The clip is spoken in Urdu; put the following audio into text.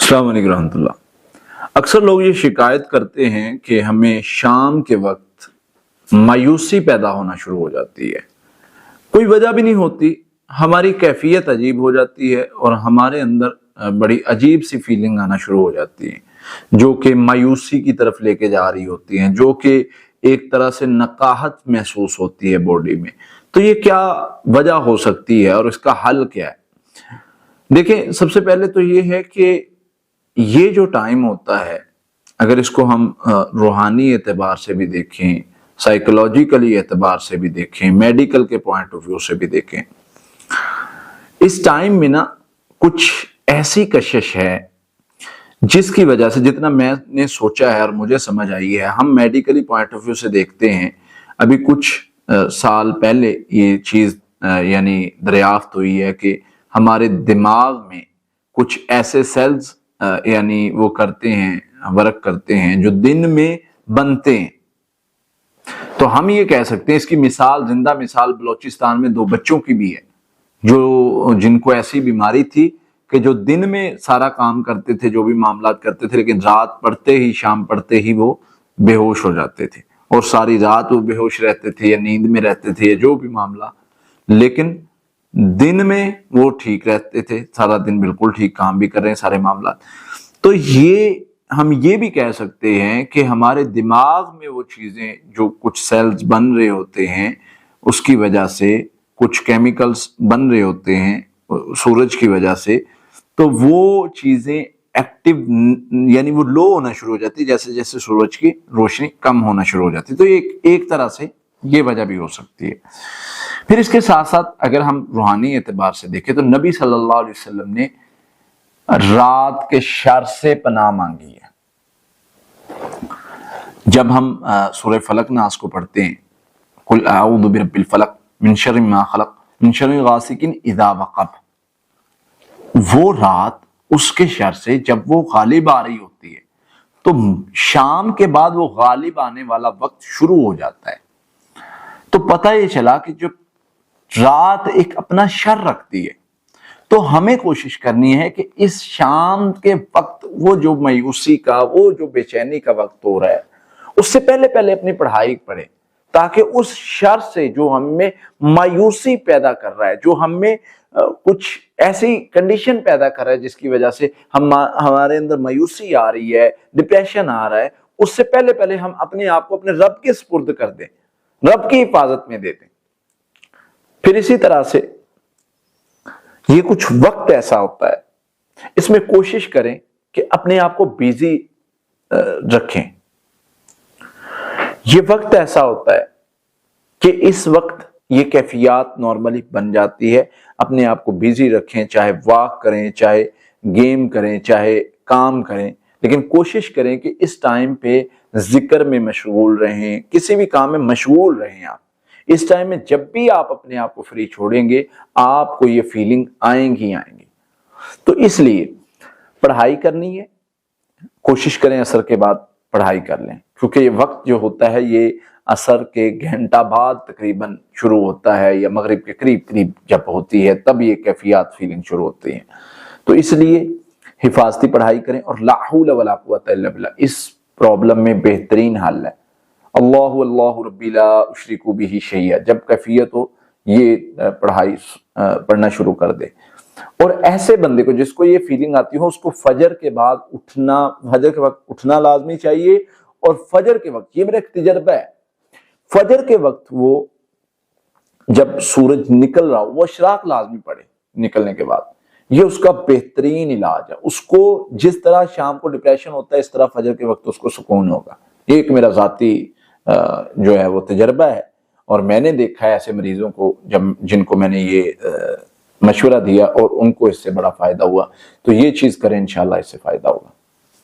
السلام علیکم ورحمۃ اللہ۔ اکثر لوگ یہ شکایت کرتے ہیں کہ ہمیں شام کے وقت مایوسی پیدا ہونا شروع ہو جاتی ہے، کوئی وجہ بھی نہیں ہوتی، ہماری کیفیت عجیب ہو جاتی ہے اور ہمارے اندر بڑی عجیب سی فیلنگ آنا شروع ہو جاتی ہے جو کہ مایوسی کی طرف لے کے جا رہی ہوتی ہیں، جو کہ ایک طرح سے نقاہت محسوس ہوتی ہے باڈی میں۔ تو یہ کیا وجہ ہو سکتی ہے اور اس کا حل کیا ہے؟ دیکھیں، سب سے پہلے تو یہ ہے کہ یہ جو ٹائم ہوتا ہے، اگر اس کو ہم روحانی اعتبار سے بھی دیکھیں، سائیکولوجیکلی اعتبار سے بھی دیکھیں، میڈیکل کے پوائنٹ آف ویو سے بھی دیکھیں، اس ٹائم میں نا کچھ ایسی کشش ہے جس کی وجہ سے، جتنا میں نے سوچا ہے اور مجھے سمجھ آئی ہے، ہم میڈیکلی پوائنٹ آف ویو سے دیکھتے ہیں۔ ابھی کچھ سال پہلے یہ چیز یعنی دریافت ہوئی ہے کہ ہمارے دماغ میں کچھ ایسے سیلز یعنی وہ کرتے ہیں، ورک کرتے ہیں جو دن میں بنتے ہیں۔ تو ہم یہ کہہ سکتے ہیں، اس کی مثال، زندہ مثال بلوچستان میں 2 بچوں کی بھی ہے جن کو ایسی بیماری تھی کہ جو دن میں سارا کام کرتے تھے، جو بھی معاملات کرتے تھے، لیکن رات پڑتے ہی، شام پڑتے ہی وہ بے ہوش ہو جاتے تھے اور ساری رات وہ بے ہوش رہتے تھے یا نیند میں رہتے تھے یا جو بھی معاملہ، لیکن دن میں وہ ٹھیک رہتے تھے، سارا دن بالکل ٹھیک کام بھی کر رہے ہیں، سارے معاملات۔ تو ہم یہ بھی کہہ سکتے ہیں کہ ہمارے دماغ میں وہ چیزیں، جو کچھ سیلز بن رہے ہوتے ہیں، اس کی وجہ سے کچھ کیمیکلز بن رہے ہوتے ہیں سورج کی وجہ سے، تو وہ چیزیں ایکٹیو یعنی وہ لو ہونا شروع ہو جاتی ہے جیسے جیسے سورج کی روشنی کم ہونا شروع ہو جاتی ہے۔ تو ایک طرح سے یہ وجہ بھی ہو سکتی ہے۔ پھر اس کے ساتھ ساتھ اگر ہم روحانی اعتبار سے دیکھیں تو نبی صلی اللہ علیہ وسلم نے رات کے شر سے پناہ مانگی ہے۔ جب ہم سورہ فلق ناس کو پڑھتے ہیں، قل اعوذ برب الفلق من شر ما خلق من شر غاسق اذا وقب، وہ رات اس کے شر سے جب وہ غالب آ رہی ہوتی ہے تو شام کے بعد وہ غالب آنے والا وقت شروع ہو جاتا ہے۔ تو پتہ یہ چلا کہ جو رات ایک اپنا شر رکھتی ہے، تو ہمیں کوشش کرنی ہے کہ اس شام کے وقت وہ جو مایوسی کا، وہ جو بے چینی کا وقت ہو رہا ہے، اس سے پہلے اپنی پڑھائی پڑھیں، تاکہ اس شر سے جو ہم میں مایوسی پیدا کر رہا ہے، جو ہم میں کچھ ایسی کنڈیشن پیدا کر رہا ہے جس کی وجہ سے ہمارے اندر مایوسی آ رہی ہے، ڈپریشن آ رہا ہے، اس سے پہلے ہم اپنے آپ کو اپنے رب کے سپرد کر دیں، رب کی حفاظت میں دے دیں۔ پھر اسی طرح سے یہ کچھ وقت ایسا ہوتا ہے، اس میں کوشش کریں کہ اپنے آپ کو بیزی رکھیں۔ یہ وقت ایسا ہوتا ہے کہ اس وقت یہ کیفیات نارملی بن جاتی ہے۔ اپنے آپ کو بیزی رکھیں، چاہے واک کریں، چاہے گیم کریں، چاہے کام کریں، لیکن کوشش کریں کہ اس ٹائم پہ ذکر میں مشغول رہیں، کسی بھی کام میں مشغول رہیں۔ آپ اس ٹائم میں جب بھی آپ اپنے آپ کو فری چھوڑیں گے، آپ کو یہ فیلنگ آئیں گی۔ تو اس لیے پڑھائی کرنی ہے، کوشش کریں عصر کے بعد پڑھائی کر لیں، کیونکہ یہ وقت جو ہوتا ہے یہ عصر کے گھنٹہ بعد تقریباً شروع ہوتا ہے، یا مغرب کے قریب جب ہوتی ہے تب یہ کیفیات فیلنگ شروع ہوتی ہیں۔ تو اس لیے حفاظتی پڑھائی کریں، اور لا حول ولا قوت الا باللہ اس پرابلم میں بہترین حل ہے اللہ ربی لا اشرک بہ شیئا۔ جب کیفیت ہو یہ پڑھائی پڑھنا شروع کر دے۔ اور ایسے بندے کو جس کو یہ فیلنگ آتی ہو، اس کو فجر کے بعد اٹھنا، فجر کے وقت اٹھنا لازمی چاہیے۔ اور فجر کے وقت، یہ میرا ایک تجربہ ہے، فجر کے وقت وہ جب سورج نکل رہا ہو، وہ اشراق لازمی پڑھے نکلنے کے بعد۔ یہ اس کا بہترین علاج ہے۔ اس کو جس طرح شام کو ڈپریشن ہوتا ہے، اس طرح فجر کے وقت اس کو سکون ہوگا۔ یہ ایک میرا ذاتی جو ہے وہ تجربہ ہے، اور میں نے دیکھا ہے ایسے مریضوں کو جن کو میں نے یہ مشورہ دیا اور ان کو اس سے بڑا فائدہ ہوا۔ تو یہ چیز کریں، انشاءاللہ اس سے فائدہ ہوگا۔